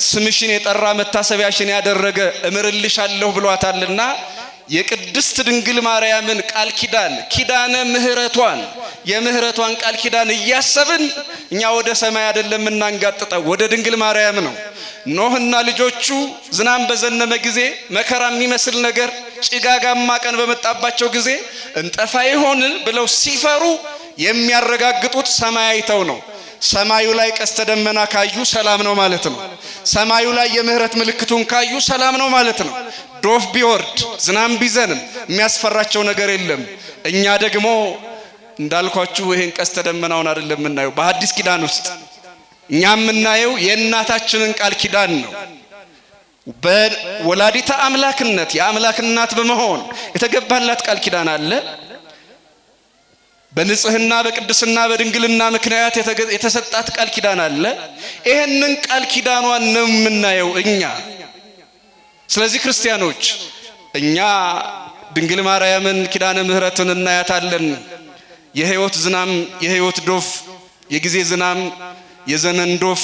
ስምሽን የጠራ መታሰቢያሽን ያደረገ እምርልሻለሁ ብሏታልና የቅድስት ድንግል ማርያምን ቃል ኪዳን ኪዳነ ምህረቷን የምህረቷን ቃል ኪዳን እያሰብን እኛ ወደ ሰማይ አይደለም እናንጋጥጠው ወደ ድንግል ማርያም ነው። ኖህና ልጆቹ ዝናም በዘነመ ጊዜ መከራ የሚመስል ነገር ጭጋጋማ ቀን በመጣባቸው ጊዜ እንጠፋ ይሆን ብለው ሲፈሩ የሚያረጋግጡት ሰማይ አይተው ነው። ሰማዩ ላይ ቀስተ ደመና ካዩ ሰላም ነው ማለት ነው። ሰማዩ ላይ የምህረት ምልክቱን ካዩ ሰላም ነው ማለት ነው። ዶፍ ቢወርድ ዝናም ቢዘንም የሚያስፈራቸው ነገር የለም። እኛ ደግሞ እንዳልኳችሁ ይሄን ቀስተ ደመናውን አይደለም የምናየው። በሐዲስ ኪዳን ውስጥ እኛ የምናየው የእናታችንን ቃል ኪዳን ነው። በወላዲተ አምላክነት የአምላክ እናት በመሆን የተገባላት ቃል ኪዳን አለ። በንጽህና በቅድስና በድንግልና ምክንያት የተሰጣት ቃል ኪዳን አለ። ይሄንን ቃል ኪዳኗን ነው የምናየው እኛ። ስለዚህ ክርስቲያኖች እኛ ድንግል ማርያምን ኪዳነ ምህረትን እናያታለን። የህይወት ዝናም የህይወት ዶፍ የጊዜ ዝናም የዘመን ዶፍ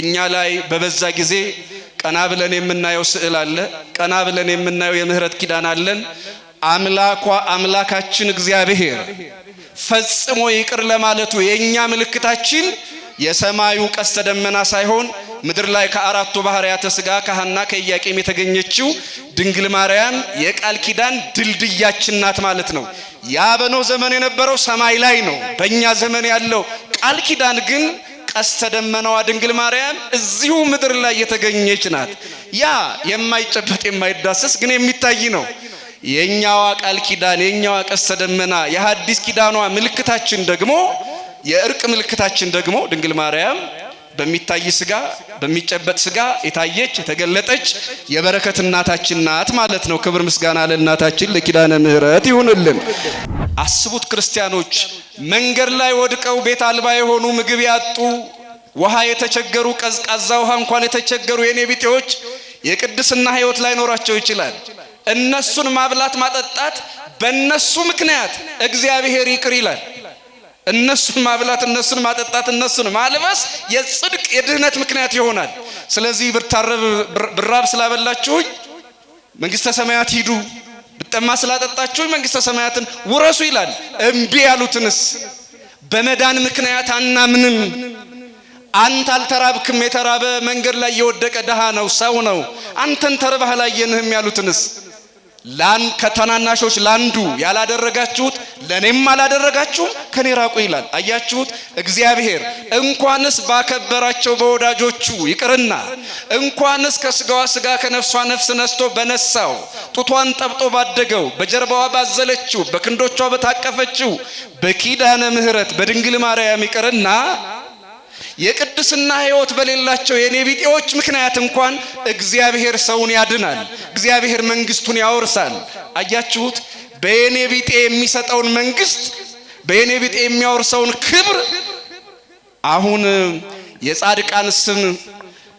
እኛ ላይ በበዛ ጊዜ ቀና ብለን የምናየው ስዕል አለ። ቀና ብለን የምናየው የምህረት ኪዳን አለን። አምላካችን እግዚአብሔር ፈጽሞ ይቅር ለማለቱ የኛ ምልክታችን የሰማዩ ቀስተ ደመና ሳይሆን ምድር ላይ ከአራቱ ባህሪያተ ሥጋ ከሐና ከኢያቄም የተገኘችው ድንግል ማርያም የቃል ኪዳን ድልድያችን ናት ማለት ነው። ያ በኖህ ዘመን የነበረው ሰማይ ላይ ነው። በእኛ ዘመን ያለው ቃል ኪዳን ግን ቀስተ ደመናዋ ድንግል ማርያም እዚሁ ምድር ላይ የተገኘች ናት። ያ የማይጨበጥ የማይዳሰስ ግን የሚታይ ነው። የኛዋ ቃል ኪዳን የኛዋ ቀስተ ደመና የሐዲስ ኪዳኗ ምልክታችን ደግሞ የእርቅ ምልክታችን ደግሞ ድንግል ማርያም በሚታይ ሥጋ በሚጨበጥ ሥጋ የታየች የተገለጠች የበረከት እናታችን ናት ማለት ነው። ክብር ምስጋና ለእናታችን ለኪዳነ ምህረት ይሁንልን። አስቡት ክርስቲያኖች፣ መንገድ ላይ ወድቀው ቤት አልባ የሆኑ ምግብ ያጡ ውሃ የተቸገሩ ቀዝቃዛ ውሃ እንኳን የተቸገሩ የኔ ቢጤዎች የቅድስና ሕይወት ላይ ኖራቸው ይችላል። እነሱን ማብላት ማጠጣት በእነሱ ምክንያት እግዚአብሔር ይቅር ይላል። እነሱን ማብላት እነሱን ማጠጣት እነሱን ማልበስ የጽድቅ የድህነት ምክንያት ይሆናል። ስለዚህ ብራብ ስላበላችሁኝ መንግስተ ሰማያት ሂዱ፣ ብጠማ ስላጠጣችሁኝ መንግስተ ሰማያትን ውረሱ ይላል። እምቢ ያሉትንስ በመዳን ምክንያት አናምንም፣ አንተ አልተራብክም፣ የተራበ መንገድ ላይ የወደቀ ደሃ ነው ሰው ነው፣ አንተን ተርበህ አላየንህም ያሉትንስ ከተናናሾች ላንዱ ያላደረጋችሁት ለኔም አላደረጋችሁም ከኔ ራቁ ይላል። አያችሁት? እግዚአብሔር እንኳንስ ባከበራቸው በወዳጆቹ ይቅርና እንኳንስ ከስጋዋ ስጋ ከነፍሷ ነፍስ ነስቶ በነሳው ጡቷን ጠብጦ ባደገው በጀርባዋ ባዘለችው በክንዶቿ በታቀፈችው በኪዳነ ምህረት በድንግል ማርያም ይቅርና የቅድስና ሕይወት በሌላቸው የኔ ቢጤዎች ምክንያት እንኳን እግዚአብሔር ሰውን ያድናል። እግዚአብሔር መንግስቱን ያወርሳል። አያችሁት? በየኔ ቢጤ የሚሰጠውን መንግስት በየኔ ቢጤ የሚያወርሰውን ክብር አሁን የጻድቃን ስም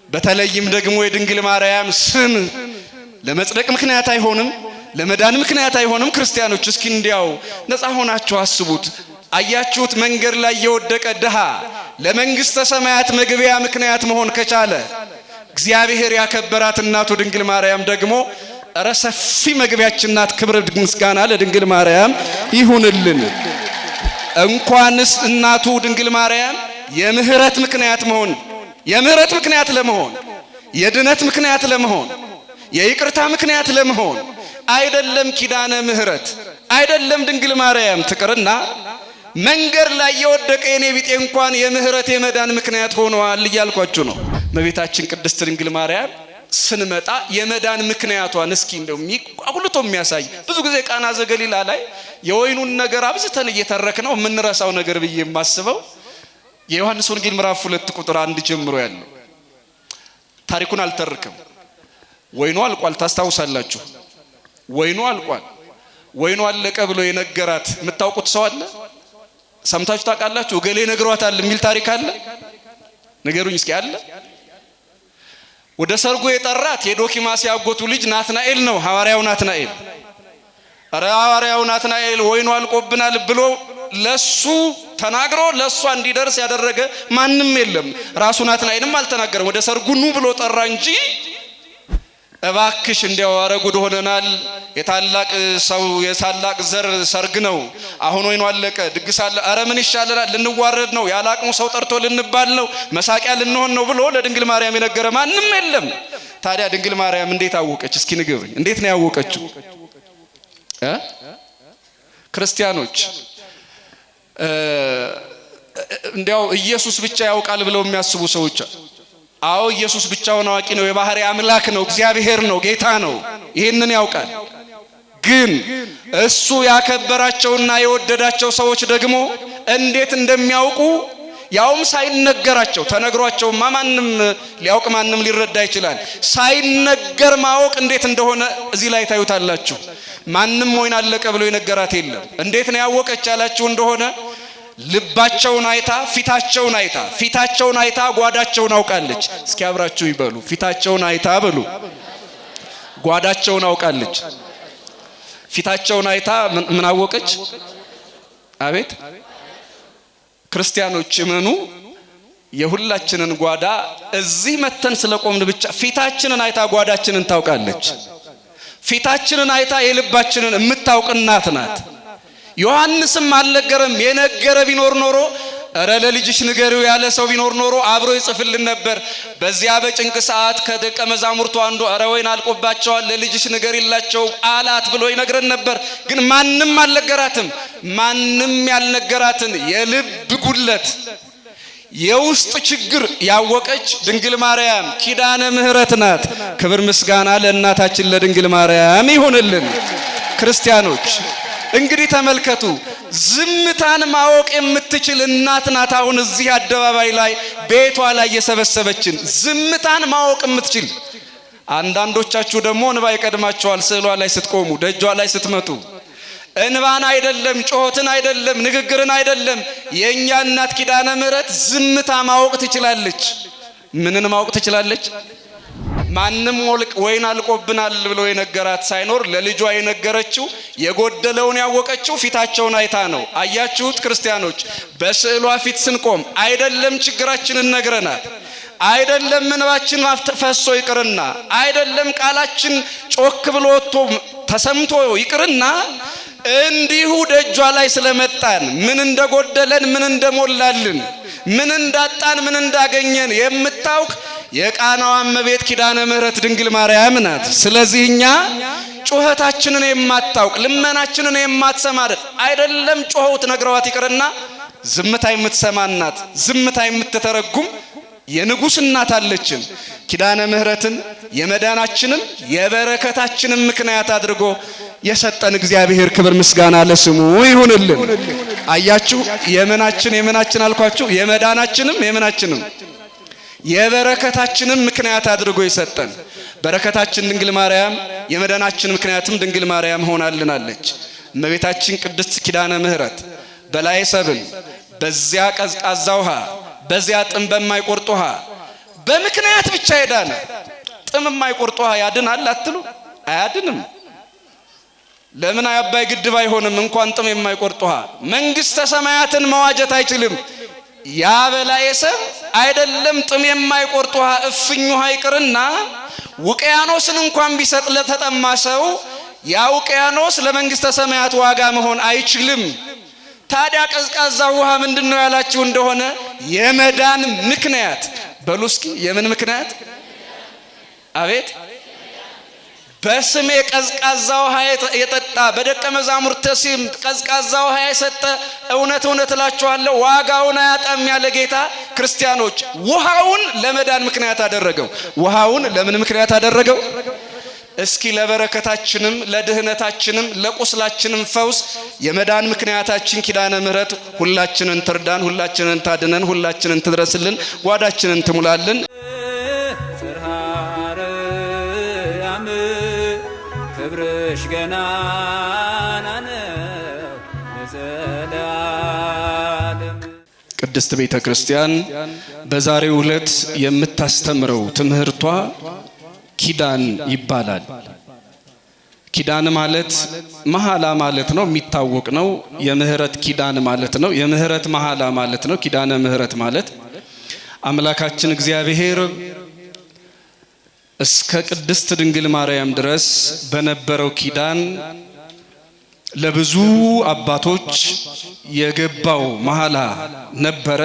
በተለይም ደግሞ የድንግል ማርያም ስም ለመጽደቅ ምክንያት አይሆንም? ለመዳን ምክንያት አይሆንም? ክርስቲያኖች እስኪ እንዲያው ነፃ ሆናችሁ አስቡት። አያችሁት? መንገድ ላይ የወደቀ ድሃ ለመንግስተ ሰማያት መግቢያ ምክንያት መሆን ከቻለ እግዚአብሔር ያከበራት እናቱ ድንግል ማርያም ደግሞ ሰፊ መግቢያችን ናት። ክብር ምስጋና ለድንግል ማርያም ይሁንልን። እንኳንስ እናቱ ድንግል ማርያም የምህረት ምክንያት መሆን የምህረት ምክንያት ለመሆን የድነት ምክንያት ለመሆን የይቅርታ ምክንያት ለመሆን አይደለም ኪዳነ ምህረት አይደለም ድንግል ማርያም ትቅርና መንገድ ላይ የወደቀ የኔ ቢጤ እንኳን የምህረት የመዳን ምክንያት ሆነዋል እያልኳችሁ ነው። እመቤታችን ቅድስት ድንግል ማርያም ስንመጣ የመዳን ምክንያቷን እስኪ እንደው አጉልቶ የሚያሳይ ብዙ ጊዜ ቃና ዘገሊላ ላይ የወይኑን ነገር አብዝተን እየተረክ ነው የምንረሳው ነገር ብዬ የማስበው የዮሐንስ ወንጌል ምዕራፍ 2 ቁጥር 1 ጀምሮ ያለው ታሪኩን አልተርክም። ወይኑ አልቋል፣ ታስታውሳላችሁ። ወይኑ አልቋል። ወይኑ አለቀ ብሎ የነገራት የምታውቁት ሰው አለ? ሰምታችሁ ታውቃላችሁ? እገሌ ነግሯታል የሚል ታሪክ አለ? ንገሩኝ እስኪ አለ? ወደ ሰርጉ የጠራት የዶኪማስ ያጎቱ ልጅ ናትናኤል ነው። ሐዋርያው ናትናኤል ሐዋርያው ናትናኤል ወይኑ አልቆብናል ብሎ ለሱ ተናግሮ ለሷ እንዲደርስ ያደረገ ማንም የለም። ራሱ ናትናኤልም አልተናገረም። ወደ ሰርጉ ኑ ብሎ ጠራ እንጂ እባክሽ እንዲያው አረጉድ ሆነናል፣ የታላቅ ሰው የታላቅ ዘር ሰርግ ነው፣ አሁን ወይኑ አለቀ፣ ድግስ አለ፣ አረ ምን ይሻለናል፣ ልንዋረድ ነው፣ ያላቅሙ ሰው ጠርቶ ልንባል ነው፣ መሳቂያ ልንሆን ነው ብሎ ለድንግል ማርያም የነገረ ማንም የለም። ታዲያ ድንግል ማርያም እንዴት አወቀች? እስኪ ንገሩኝ፣ እንዴት ነው ያወቀችው? ክርስቲያኖች እንዲያው ኢየሱስ ብቻ ያውቃል ብለው የሚያስቡ ሰዎች፣ አዎ ኢየሱስ ብቻውን አዋቂ ነው፣ የባህሪ አምላክ ነው፣ እግዚአብሔር ነው፣ ጌታ ነው፣ ይሄንን ያውቃል። ግን እሱ ያከበራቸውና የወደዳቸው ሰዎች ደግሞ እንዴት እንደሚያውቁ ያውም ሳይነገራቸው፣ ተነግሯቸውማ ማንም ሊያውቅ ማንም ሊረዳ ይችላል። ሳይነገር ማወቅ እንዴት እንደሆነ እዚህ ላይ ታዩታላችሁ። ማንም ወይን አለቀ ብሎ የነገራት የለም። እንዴት ነው ያወቀች ያላችሁ እንደሆነ ልባቸውን አይታ ፊታቸውን አይታ ጓዳቸውን አውቃለች። እስኪ አብራችሁ ይበሉ፣ ፊታቸውን አይታ በሉ፣ ጓዳቸውን አውቃለች። ፊታቸውን አይታ ምን አወቀች? አቤት ክርስቲያኖች እመኑ፣ የሁላችንን ጓዳ እዚህ መተን ስለቆምን ብቻ ፊታችንን አይታ ጓዳችንን ታውቃለች። ፊታችንን አይታ የልባችንን የምታውቅ እናት ናት። ዮሐንስም አልነገረም። የነገረ ቢኖር ኖሮ እረ ለልጅሽ ንገሪው ያለ ሰው ቢኖር ኖሮ አብሮ ይጽፍልን ነበር። በዚያ በጭንቅ ሰዓት ከደቀ መዛሙርቱ አንዱ እረ ወይን አልቆባቸዋል ለልጅሽ ንገሪላቸው አላት ብሎ ይነግረን ነበር። ግን ማንም አልነገራትም። ማንም ያልነገራትን የልብ ጉድለት የውስጥ ችግር ያወቀች ድንግል ማርያም ኪዳነ ምሕረት ናት። ክብር ምስጋና ለእናታችን ለድንግል ማርያም ይሁንልን። ክርስቲያኖች እንግዲህ ተመልከቱ፣ ዝምታን ማወቅ የምትችል እናት ናት። አሁን እዚህ አደባባይ ላይ ቤቷ ላይ የሰበሰበችን ዝምታን ማወቅ የምትችል። አንዳንዶቻችሁ ደግሞ እንባ ይቀድማችኋል። ስዕሏ ላይ ስትቆሙ፣ ደጇ ላይ ስትመጡ እንባን አይደለም፣ ጮህትን አይደለም፣ ንግግርን አይደለም። የኛ እናት ኪዳነ ምሕረት ዝምታ ማወቅ ትችላለች። ምንን ማወቅ ትችላለች? ማንም ወይን አልቆብናል ብሎ የነገራት ሳይኖር ለልጇ የነገረችው የጎደለውን ያወቀችው ፊታቸውን አይታ ነው። አያችሁት ክርስቲያኖች፣ በስዕሏ ፊት ስንቆም አይደለም ችግራችንን ነግረናት፣ አይደለም እንባችን ፈሶ ይቅርና፣ አይደለም ቃላችን ጮክ ብሎ ወጥቶ ተሰምቶ ይቅርና እንዲሁ ደጇ ላይ ስለመጣን ምን እንደጎደለን ምን እንደሞላልን ምን እንዳጣን ምን እንዳገኘን የምታውቅ የቃናዋ እመቤት ኪዳነ ምሕረት ድንግል ማርያም ናት። ስለዚህ እኛ ጩኸታችንን የማታውቅ ልመናችንን የማትሰማ አይደለም ጮኸውት ነግረዋት ይቅርና ዝምታ የምትሰማ ናት። ዝምታ የምትተረጉም የንጉስ እናት አለችን። ኪዳነ ምሕረትን የመዳናችንም የበረከታችንም ምክንያት አድርጎ የሰጠን እግዚአብሔር ክብር ምስጋና ለስሙ ይሁንልን። አያችሁ፣ የምናችን አልኳችሁ፣ የመዳናችንም የምናችንም የበረከታችንም ምክንያት አድርጎ የሰጠን በረከታችን ድንግል ማርያም የመዳናችን ምክንያትም ድንግል ማርያም ሆናልናለች። እመቤታችን ቅድስት ኪዳነ ምሕረት በላይ ሰብል በዚያ ቀዝቃዛ ውሃ በዚያ ጥም በማይቆርጥ ውሃ በምክንያት ብቻ ሄዳነ። ጥም የማይቆርጥ ውሃ ያድናል አትሉ? አያድንም። ለምን አባይ ግድብ አይሆንም? እንኳን ጥም የማይቆርጥ ውሃ መንግስተ ሰማያትን መዋጀት አይችልም። ያ በላይ ሰብ አይደለም ጥም የማይቆርጥ ውሃ እፍኝ ውሃ ይቅርና ውቅያኖስን እንኳን ቢሰጥ ለተጠማ ሰው ያ ውቅያኖስ ለመንግስተ ሰማያት ዋጋ መሆን አይችልም። ታዲያ ቀዝቃዛ ውሃ ምንድነው ያላችሁ እንደሆነ የመዳን ምክንያት በሉ እስኪ። የምን ምክንያት? አቤት በስሜ ቀዝቃዛ ውሃ የጠጣ በደቀ መዛሙርት ስም ቀዝቃዛ ውሃ የሰጠ እውነት እላችኋለሁ ዋጋውን አያጣም ያለ ጌታ ክርስቲያኖች ውሃውን ለመዳን ምክንያት አደረገው። ውሃውን ለምን ምክንያት አደረገው? እስኪ ለበረከታችንም ለድህነታችንም ለቁስላችንም ፈውስ የመዳን ምክንያታችን ኪዳነ ምሕረት ሁላችንን ትርዳን፣ ሁላችንን ታድነን፣ ሁላችንን ትድረስልን፣ ጓዳችንን ትሙላልን። ክብርሽ ገናና ነው ለዘላለም። ቅድስት ቤተ ክርስቲያን በዛሬው ዕለት የምታስተምረው ትምህርቷ ኪዳን ይባላል። ኪዳን ማለት መሐላ ማለት ነው፣ የሚታወቅ ነው። የምህረት ኪዳን ማለት ነው። የምህረት መሐላ ማለት ነው። ኪዳነ ምህረት ማለት አምላካችን እግዚአብሔር እስከ ቅድስት ድንግል ማርያም ድረስ በነበረው ኪዳን ለብዙ አባቶች የገባው መሐላ ነበረ።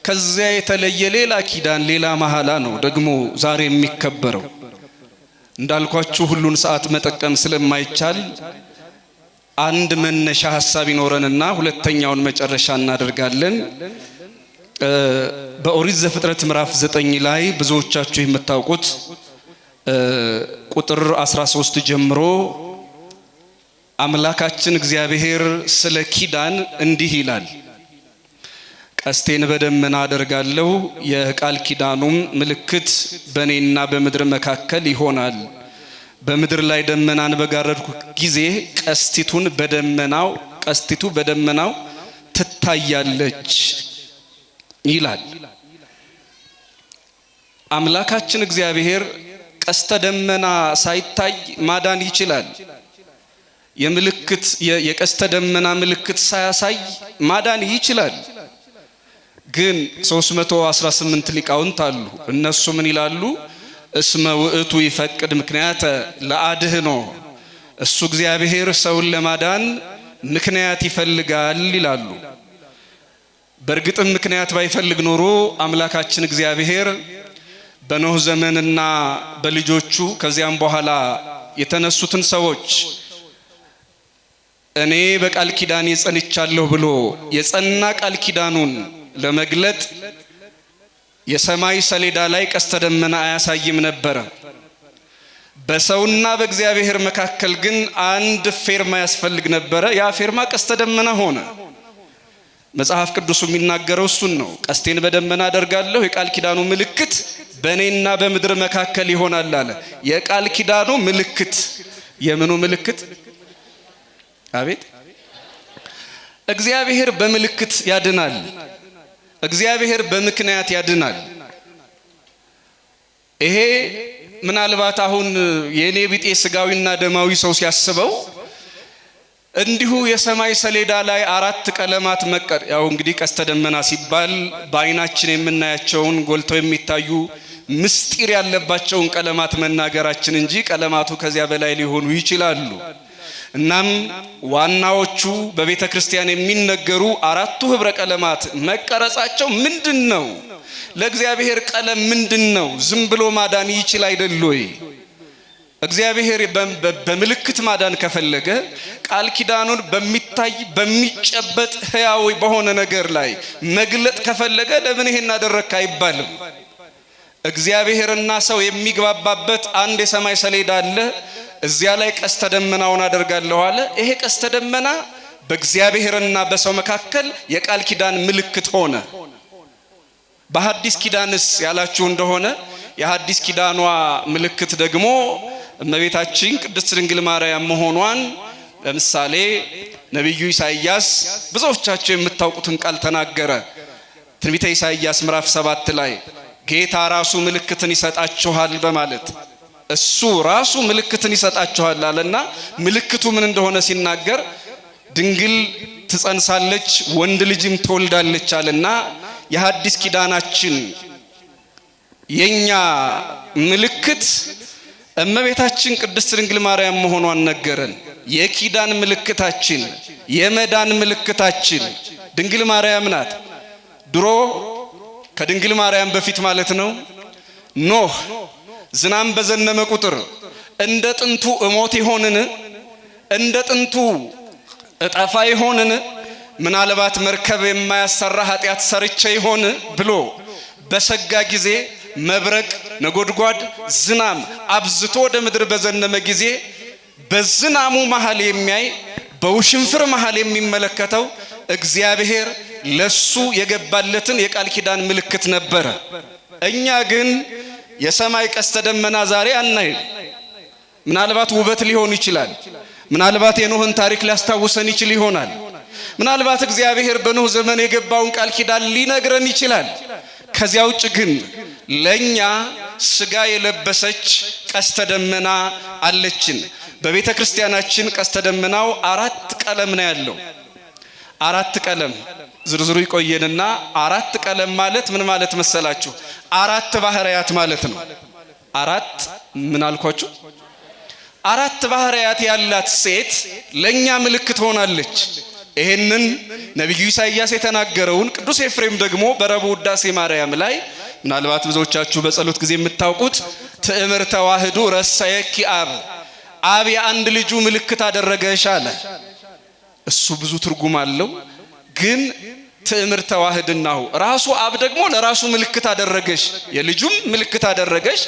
ከዚያ የተለየ ሌላ ኪዳን ሌላ መሐላ ነው ደግሞ ዛሬ የሚከበረው። እንዳልኳችሁ ሁሉን ሰዓት መጠቀም ስለማይቻል አንድ መነሻ ሐሳብ ይኖረንና ሁለተኛውን መጨረሻ እናደርጋለን። በኦሪት ዘፍጥረት ምዕራፍ 9 ላይ ብዙዎቻችሁ የምታውቁት ቁጥር 13 ጀምሮ አምላካችን እግዚአብሔር ስለ ኪዳን እንዲህ ይላል። ቀስቴን በደመና አደርጋለሁ፣ የቃል ኪዳኑም ምልክት በእኔና በምድር መካከል ይሆናል። በምድር ላይ ደመናን በጋረድኩ ጊዜ ቀስቲቱ በደመናው ትታያለች ይላል። አምላካችን እግዚአብሔር ቀስተ ደመና ሳይታይ ማዳን ይችላል። የቀስተ ደመና ምልክት ሳያሳይ ማዳን ይችላል። ግን 318 ሊቃውንት አሉ። እነሱ ምን ይላሉ? እስመ ውእቱ ይፈቅድ ምክንያተ ለአድህኖ፣ እሱ እግዚአብሔር ሰውን ለማዳን ምክንያት ይፈልጋል ይላሉ። በእርግጥም ምክንያት ባይፈልግ ኖሮ አምላካችን እግዚአብሔር በኖህ ዘመንና በልጆቹ ከዚያም በኋላ የተነሱትን ሰዎች እኔ በቃል ኪዳኔ ጸንቻለሁ ብሎ የጸና ቃል ኪዳኑን ለመግለጥ የሰማይ ሰሌዳ ላይ ቀስተ ደመና አያሳይም ነበረ። በሰውና በእግዚአብሔር መካከል ግን አንድ ፌርማ ያስፈልግ ነበረ። ያ ፌርማ ቀስተ ደመና ሆነ። መጽሐፍ ቅዱሱ የሚናገረው እሱን ነው። ቀስቴን በደመና አደርጋለሁ፣ የቃል ኪዳኑ ምልክት በእኔና በምድር መካከል ይሆናል አለ። የቃል ኪዳኑ ምልክት የምኑ ምልክት? አቤት! እግዚአብሔር በምልክት ያድናል። እግዚአብሔር በምክንያት ያድናል። ይሄ ምናልባት አሁን የኔ ቢጤ ስጋዊና ደማዊ ሰው ሲያስበው እንዲሁ የሰማይ ሰሌዳ ላይ 4 ቀለማት ያው እንግዲህ ቀስተ ደመና ሲባል በአይናችን የምናያቸውን ጎልተው የሚታዩ ምስጢር ያለባቸውን ቀለማት መናገራችን እንጂ ቀለማቱ ከዚያ በላይ ሊሆኑ ይችላሉ። እናም ዋናዎቹ በቤተ ክርስቲያን የሚነገሩ 4ቱ ህብረ ቀለማት መቀረጻቸው ምንድነው? ለእግዚአብሔር ቀለም ምንድነው? ዝም ብሎ ማዳን ይችል አይደል ወይ? እግዚአብሔር በምልክት ማዳን ከፈለገ ቃል ኪዳኑን በሚታይ በሚጨበጥ ህያው በሆነ ነገር ላይ መግለጥ ከፈለገ ለምን ይሄን አደረክ አይባልም። እግዚአብሔርና ሰው የሚግባባበት አንድ የሰማይ ሰሌዳ አለ። እዚያ ላይ ቀስተ ደመናውን አደርጋለሁ አለ። ይሄ ቀስተ ደመና በእግዚአብሔርና በሰው መካከል የቃል ኪዳን ምልክት ሆነ። በሐዲስ ኪዳንስ ያላችሁ እንደሆነ የሐዲስ ኪዳኗ ምልክት ደግሞ እመቤታችን ቅድስት ድንግል ማርያም መሆኗን ለምሳሌ ነብዩ ኢሳይያስ ብዙዎቻችሁ የምታውቁትን ቃል ተናገረ። ትንቢተ ኢሳይያስ ምዕራፍ 7 ላይ ጌታ ራሱ ምልክትን ይሰጣችኋል በማለት እሱ ራሱ ምልክትን ይሰጣችኋል አለና ምልክቱ ምን እንደሆነ ሲናገር ድንግል ትጸንሳለች ወንድ ልጅም ትወልዳለች አለና የሐዲስ ኪዳናችን የኛ ምልክት እመቤታችን ቅድስት ድንግል ማርያም መሆኗን ነገረን። የኪዳን ምልክታችን የመዳን ምልክታችን ድንግል ማርያም ናት። ድሮ ከድንግል ማርያም በፊት ማለት ነው ኖህ ዝናም በዘነመ ቁጥር እንደ ጥንቱ እሞት ይሆንን? እንደ ጥንቱ እጠፋ ይሆንን? ምናልባት መርከብ የማያሰራ ኃጢአት ሰርቼ ይሆን ብሎ በሰጋ ጊዜ መብረቅ፣ ነጎድጓድ፣ ዝናም አብዝቶ ወደ ምድር በዘነመ ጊዜ በዝናሙ መሃል የሚያይ በውሽንፍር መሃል የሚመለከተው እግዚአብሔር ለሱ የገባለትን የቃል ኪዳን ምልክት ነበረ። እኛ ግን የሰማይ ቀስተ ደመና ዛሬ አናይም። ምናልባት ውበት ሊሆን ይችላል። ምናልባት የኖህን ታሪክ ሊያስታውሰን ይችል ይሆናል። ምናልባት እግዚአብሔር በኖህ ዘመን የገባውን ቃል ኪዳን ሊነግረን ይችላል። ከዚያ ውጭ ግን ለኛ ስጋ የለበሰች ቀስተ ደመና አለችን። በቤተ ክርስቲያናችን ቀስተ ደመናው 4 ቀለም ነው ያለው። 4 ቀለም ዝርዝሩ ይቆየንና 4 ቀለም ማለት ምን ማለት መሰላችሁ? 4 ባህሪያት ማለት ነው። 4 ምን አልኳችሁ? 4 ባህሪያት ያላት ሴት ለኛ ምልክት ሆናለች። ይሄንን ነብዩ ኢሳይያስ የተናገረውን ቅዱስ ኤፍሬም ደግሞ በረቡዕ ውዳሴ ማርያም ላይ ምናልባት ብዙዎቻችሁ በጸሎት ጊዜ የምታውቁት ትዕምርተ ተዋህዶ ረሳየኪ አብ የአንድ ልጁ ምልክት አደረገሽ አለ። እሱ ብዙ ትርጉም አለው። ግን ትዕምርተ ተዋህድናሁ ራሱ አብ ደግሞ ለራሱ ምልክት አደረገሽ፣ የልጁም ምልክት አደረገሽ።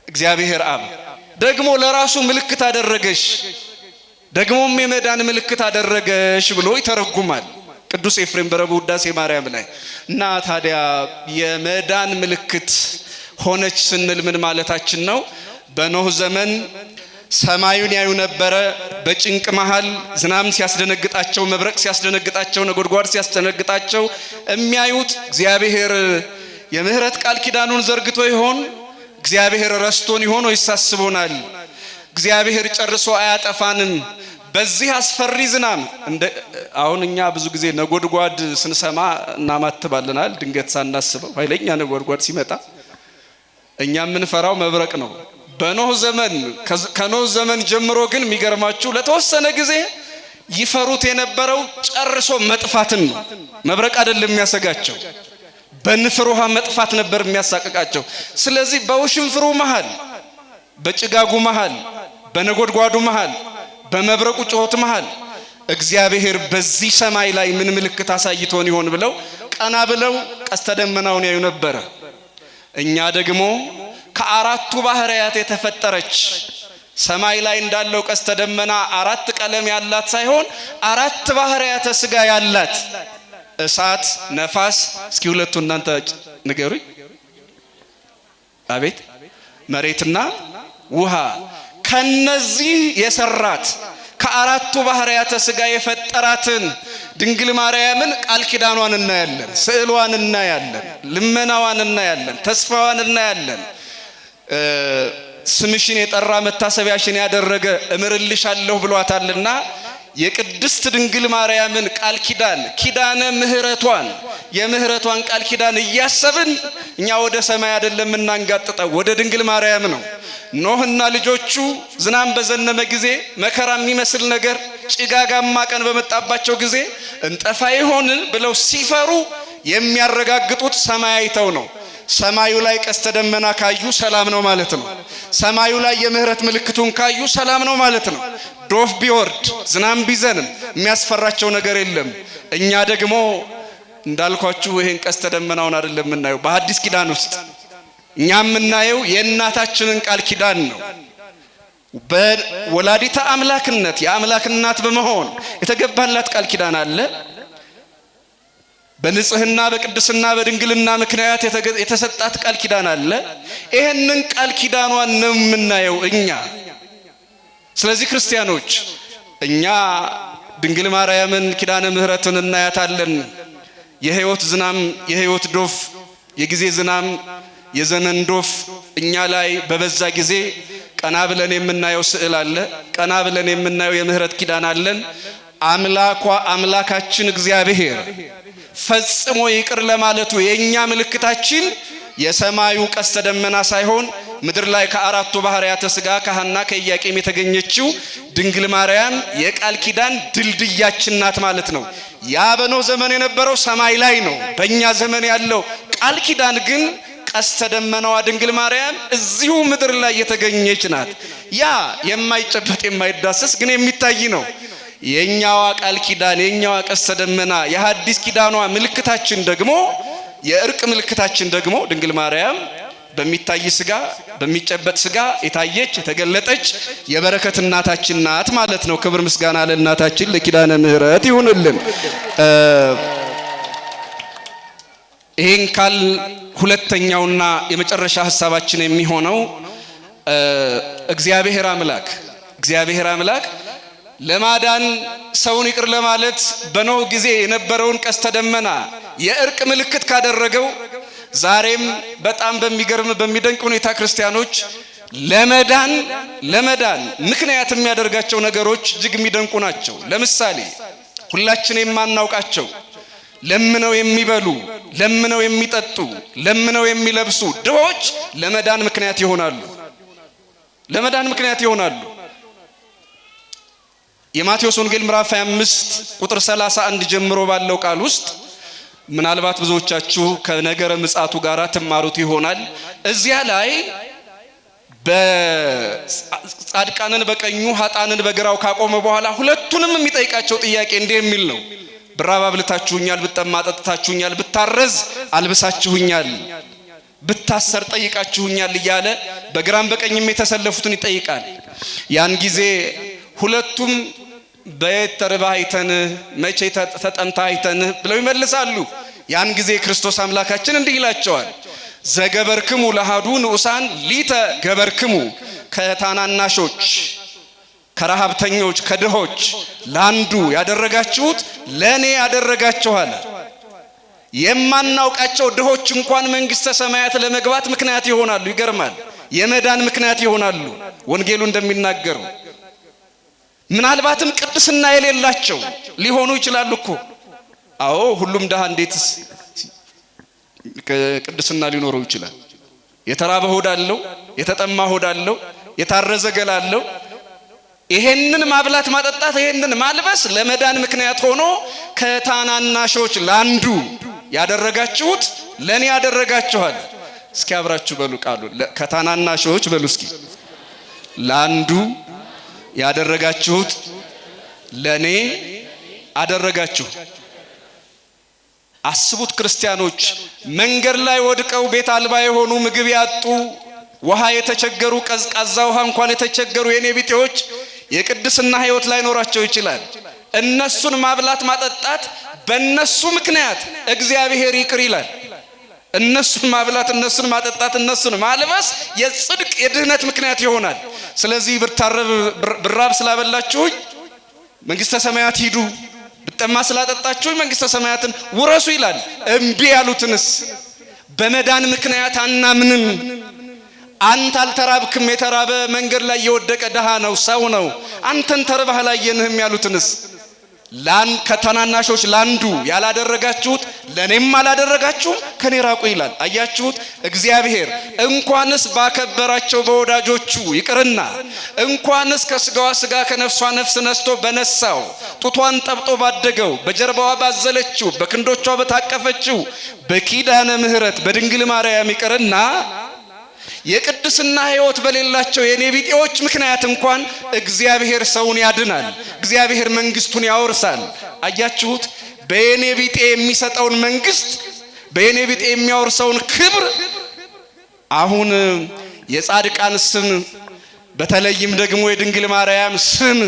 እግዚአብሔር አብ ደግሞ ለራሱ ምልክት አደረገሽ፣ ደግሞም የመዳን ምልክት አደረገሽ ብሎ ይተረጉማል ቅዱስ ኤፍሬም በረቡዕ ውዳሴ ማርያም ላይ። እና ታዲያ የመዳን ምልክት ሆነች ስንል ምን ማለታችን ነው? በኖህ ዘመን ሰማዩን ያዩ ነበረ። በጭንቅ መሃል ዝናም ሲያስደነግጣቸው፣ መብረቅ ሲያስደነግጣቸው፣ ነጎድጓድ ሲያስደነግጣቸው የሚያዩት እግዚአብሔር የምህረት ቃል ኪዳኑን ዘርግቶ ይሆን? እግዚአብሔር ረስቶን ይሆን ወይስ አስቦናል? እግዚአብሔር ጨርሶ አያጠፋንም? በዚህ አስፈሪ ዝናም አሁን እኛ ብዙ ጊዜ ነጎድጓድ ስንሰማ እናማትባለናል። ድንገት ሳናስበው ኃይለኛ ነጎድጓድ ሲመጣ እኛ የምንፈራው መብረቅ ነው። በኖህ ዘመን ከኖህ ዘመን ጀምሮ ግን የሚገርማችሁ ለተወሰነ ጊዜ ይፈሩት የነበረው ጨርሶ መጥፋትን ነው። መብረቅ አይደለም የሚያሰጋቸው፣ በንፍር ውሃ መጥፋት ነበር የሚያሳቅቃቸው። ስለዚህ በውሽንፍሩ መሃል፣ በጭጋጉ መሃል፣ በነጎድጓዱ መሃል፣ በመብረቁ ጮት መሃል እግዚአብሔር በዚህ ሰማይ ላይ ምን ምልክት አሳይቶን ይሆን ብለው ቀና ብለው ቀስተ ደመናውን ያዩ ነበረ። እኛ ደግሞ ከ4ቱ ባህሪያት የተፈጠረች ሰማይ ላይ እንዳለው ቀስተ ደመና 4 ቀለም ያላት ሳይሆን 4 ባህሪያተ ሥጋ ያላት እሳት፣ ነፋስ፣ እስኪ ሁለቱ እናንተ ንገሩኝ። አቤት መሬትና ውሃ። ከነዚህ የሰራት ከ4ቱ ባህሪያተ ሥጋ የፈጠራትን ድንግል ማርያምን ቃል ኪዳኗን እናያለን፣ ስዕሏን እናያለን፣ ልመናዋን እናያለን፣ ተስፋዋን እናያለን። ስምሽን የጠራ መታሰቢያሽን ያደረገ እምርልሻለሁ ብሏታልና የቅድስት ድንግል ማርያምን ቃል ኪዳን ኪዳነ ምህረቷን የምህረቷን ቃል ኪዳን እያሰብን እኛ ወደ ሰማይ አይደለም እናንጋጥጠው፣ ወደ ድንግል ማርያም ነው። ኖህና ልጆቹ ዝናም በዘነመ ጊዜ መከራ የሚመስል ነገር ጭጋጋማ ቀን በመጣባቸው ጊዜ እንጠፋ ይሆን ብለው ሲፈሩ የሚያረጋግጡት ሰማይ አይተው ነው። ሰማዩ ላይ ቀስተ ደመና ካዩ ሰላም ነው ማለት ነው። ሰማዩ ላይ የምህረት ምልክቱን ካዩ ሰላም ነው ማለት ነው። ዶፍ ቢወርድ ዝናም ቢዘንም የሚያስፈራቸው ነገር የለም። እኛ ደግሞ እንዳልኳችሁ ይሄን ቀስተ ደመናውን አይደለም የምናየው። በሐዲስ ኪዳን ውስጥ እኛ የምናየው የእናታችንን ቃል ኪዳን ነው። በወላዲተ አምላክነት የአምላክ እናት በመሆን የተገባላት ቃል ኪዳን አለ። በንጽህና በቅድስና በድንግልና ምክንያት የተሰጣት ቃል ኪዳን አለ። ይሄንን ቃል ኪዳኗን ነው የምናየው እኛ። ስለዚህ ክርስቲያኖች እኛ ድንግል ማርያምን ኪዳነ ምህረትን እናያታለን። የህይወት ዝናም የህይወት ዶፍ የጊዜ ዝናም የዘመን ዶፍ እኛ ላይ በበዛ ጊዜ ቀና ብለን የምናየው ስዕል አለ። ቀና ብለን የምናየው የምህረት ኪዳን አለን። አምላካችን እግዚአብሔር ፈጽሞ ይቅር ለማለቱ የኛ ምልክታችን የሰማዩ ቀስተ ደመና ሳይሆን ምድር ላይ ከ4ቱ ባህሪያተ ሥጋ ከሐና ከኢያቄም የተገኘችው ድንግል ማርያም የቃል ኪዳን ድልድያችን ናት ማለት ነው። ያ በኖህ ዘመን የነበረው ሰማይ ላይ ነው። በእኛ ዘመን ያለው ቃል ኪዳን ግን ቀስተ ደመናዋ ድንግል ማርያም እዚሁ ምድር ላይ የተገኘች ናት። ያ የማይጨበጥ የማይዳሰስ ግን የሚታይ ነው። የኛዋ ቃል ኪዳን የኛዋ ቀስተ ደመና የሐዲስ ኪዳኗ ምልክታችን ደግሞ የእርቅ ምልክታችን ደግሞ ድንግል ማርያም በሚታይ ሥጋ በሚጨበጥ ሥጋ የታየች የተገለጠች የበረከት እናታችን ናት ማለት ነው። ክብር ምስጋና ለእናታችን ለኪዳነ ምህረት ይሁንልን። ይሄን ካል ሁለተኛውና የመጨረሻ ሐሳባችን የሚሆነው እግዚአብሔር አምላክ ለማዳን ሰውን ይቅር ለማለት በኖህ ጊዜ የነበረውን ቀስተ ደመና የእርቅ ምልክት ካደረገው ዛሬም በጣም በሚገርም በሚደንቅ ሁኔታ ክርስቲያኖች ለመዳን ምክንያት የሚያደርጋቸው ነገሮች እጅግ የሚደንቁ ናቸው። ለምሳሌ ሁላችን የማናውቃቸው ለምነው የሚበሉ፣ ለምነው የሚጠጡ፣ ለምነው የሚለብሱ ድሆች ለመዳን ምክንያት ይሆናሉ። የማቴዎስ ወንጌል ምዕራፍ 25 ቁጥር 31 ጀምሮ ባለው ቃል ውስጥ ምናልባት ብዙዎቻችሁ ከነገረ ምጽአቱ ጋር ትማሩት ይሆናል። እዚያ ላይ በጻድቃንን በቀኙ ኃጥአንን በግራው ካቆመ በኋላ ሁለቱንም የሚጠይቃቸው ጥያቄ እንዲህ የሚል ነው። ብራብ አብልታችሁኛል፣ ብጠማ አጠጥታችሁኛል፣ ብታረዝ አልብሳችሁኛል፣ ብታሰር ጠይቃችሁኛል እያለ በግራም በቀኝም የተሰለፉትን ይጠይቃል። ያን ጊዜ ሁለቱም በየት ተርበህ አይተን፣ መቼ ተጠምተህ አይተን ብለው ይመልሳሉ። ያን ጊዜ ክርስቶስ አምላካችን እንዲህ ይላቸዋል፣ ዘገበርክሙ ለአሐዱ ንዑሳን ሊተ ገበርክሙ፣ ከታናናሾች ከረሃብተኞች ከድሆች ለአንዱ ያደረጋችሁት ለኔ ያደረጋችኋል። የማናውቃቸው ድሆች እንኳን መንግስተ ሰማያት ለመግባት ምክንያት ይሆናሉ። ይገርማል። የመዳን ምክንያት ይሆናሉ። ወንጌሉ እንደሚናገሩ ምናልባትም ቅድስና የሌላቸው ሊሆኑ ይችላሉ እኮ። አዎ ሁሉም ድሃ እንዴትስ ቅድስና ሊኖረው ይችላል? የተራበ ሆድ አለው፣ የተጠማ ሆድ አለው፣ የታረዘ ገላ አለው። ይሄንን ማብላት ማጠጣት፣ ይሄንን ማልበስ ለመዳን ምክንያት ሆኖ ከታናናሾች ላንዱ ያደረጋችሁት ለኔ ያደረጋችኋል። እስኪ አብራችሁ በሉ ቃሉ ከታናናሾች በሉ እስኪ ላንዱ ያደረጋችሁት ለኔ አደረጋችሁ። አስቡት ክርስቲያኖች መንገድ ላይ ወድቀው ቤት አልባ የሆኑ ምግብ ያጡ ውሃ የተቸገሩ ቀዝቃዛ ውሃ እንኳን የተቸገሩ የኔ ቢጤዎች የቅድስና ሕይወት ላይ ኖራቸው ይችላል። እነሱን ማብላት ማጠጣት በእነሱ ምክንያት እግዚአብሔር ይቅር ይላል። እነሱን ማብላት፣ እነሱን ማጠጣት፣ እነሱን ማልበስ የጽድቅ የድህነት ምክንያት ይሆናል። ስለዚህ ብራብ ስላበላችሁኝ መንግስተ ሰማያት ሂዱ፣ ብጠማ ስላጠጣችሁኝ መንግስተ ሰማያትን ውረሱ ይላል። እምቢ ያሉትንስ በመዳን ምክንያት አናምንም፣ አንተ አልተራብክም፣ የተራበ መንገድ ላይ የወደቀ ድሃ ነው፣ ሰው ነው፣ አንተን ተርበህ አላየንህም ያሉትንስ ከታናናሾች ላንዱ ያላደረጋችሁት ለኔም አላደረጋችሁም ከኔ ራቁ ይላል። አያችሁት? እግዚአብሔር እንኳንስ ባከበራቸው በወዳጆቹ ይቅርና እንኳንስ ከስጋዋ ስጋ ከነፍሷ ነፍስ ነስቶ በነሳው ጡቷን ጠብጦ ባደገው በጀርባዋ ባዘለችው በክንዶቿ በታቀፈችው በኪዳነ ምሕረት በድንግል ማርያም ይቅርና የቅድስና ሕይወት በሌላቸው የኔ ቢጤዎች ምክንያት እንኳን እግዚአብሔር ሰውን ያድናል። እግዚአብሔር መንግስቱን ያወርሳል። አያችሁት? በየኔ ቢጤ የሚሰጠውን መንግስት፣ በየኔ ቢጤ የሚያወርሰውን ክብር አሁን የጻድቃን ስም በተለይም ደግሞ የድንግል ማርያም ስም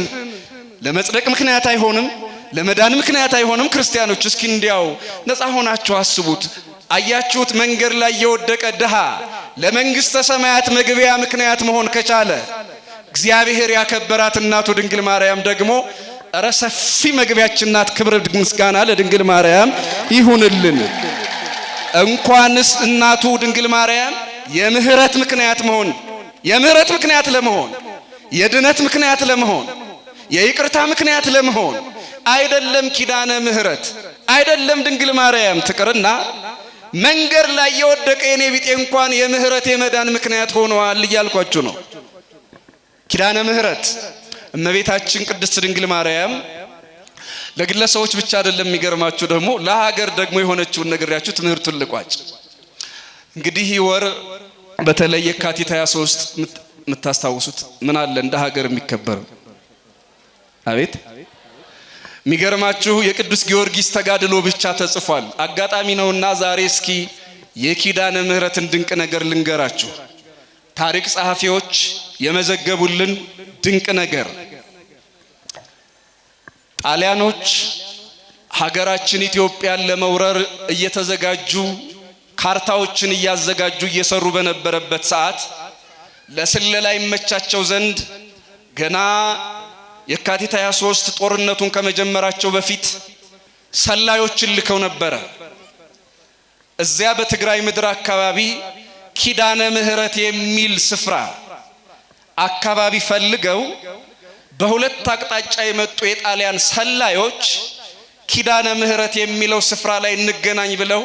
ለመጽደቅ ምክንያት አይሆንም? ለመዳን ምክንያት አይሆንም? ክርስቲያኖች እስኪ እንዲያው ነፃ ሆናችሁ አስቡት። አያችሁት? መንገድ ላይ የወደቀ ድሃ ለመንግስተ ሰማያት መግቢያ ምክንያት መሆን ከቻለ እግዚአብሔር ያከበራት እናቱ ድንግል ማርያም ደግሞ እረ ሰፊ መግቢያችን ናት። ክብር ምስጋና ለድንግል ማርያም ይሁንልን። እንኳንስ እናቱ ድንግል ማርያም የምህረት ምክንያት መሆን፣ የምህረት ምክንያት ለመሆን፣ የድነት ምክንያት ለመሆን፣ የይቅርታ ምክንያት ለመሆን አይደለም ኪዳነ ምህረት አይደለም ድንግል ማርያም ትቅርና መንገድ ላይ የወደቀ የኔ ቢጤ እንኳን የምህረት የመዳን ምክንያት ሆነዋል እያልኳችሁ ነው። ኪዳነ ምህረት እመቤታችን ቅድስት ድንግል ማርያም ለግለሰቦች ብቻ አይደለም፣ የሚገርማችሁ ደግሞ ለሀገር ደግሞ የሆነችውን ነግሬያችሁ ትምህርቱን ልቋጭ። እንግዲህ ወር በተለይ የካቲት 23 የምታስታውሱት ምን አለ እንደ ሀገር የሚከበር? አቤት የሚገርማችሁ የቅዱስ ጊዮርጊስ ተጋድሎ ብቻ ተጽፏል። አጋጣሚ ነውና ዛሬ እስኪ የኪዳነ ምህረትን ድንቅ ነገር ልንገራችሁ። ታሪክ ጸሐፊዎች የመዘገቡልን ድንቅ ነገር ጣሊያኖች ሀገራችን ኢትዮጵያን ለመውረር እየተዘጋጁ ካርታዎችን እያዘጋጁ እየሰሩ በነበረበት ሰዓት ለስለላ ይመቻቸው ዘንድ ገና የካቲት 23 ጦርነቱን ከመጀመራቸው በፊት ሰላዮችን ልከው ነበረ። እዚያ በትግራይ ምድር አካባቢ ኪዳነ ምህረት የሚል ስፍራ አካባቢ ፈልገው በሁለት አቅጣጫ የመጡ የጣሊያን ሰላዮች ኪዳነ ምህረት የሚለው ስፍራ ላይ እንገናኝ ብለው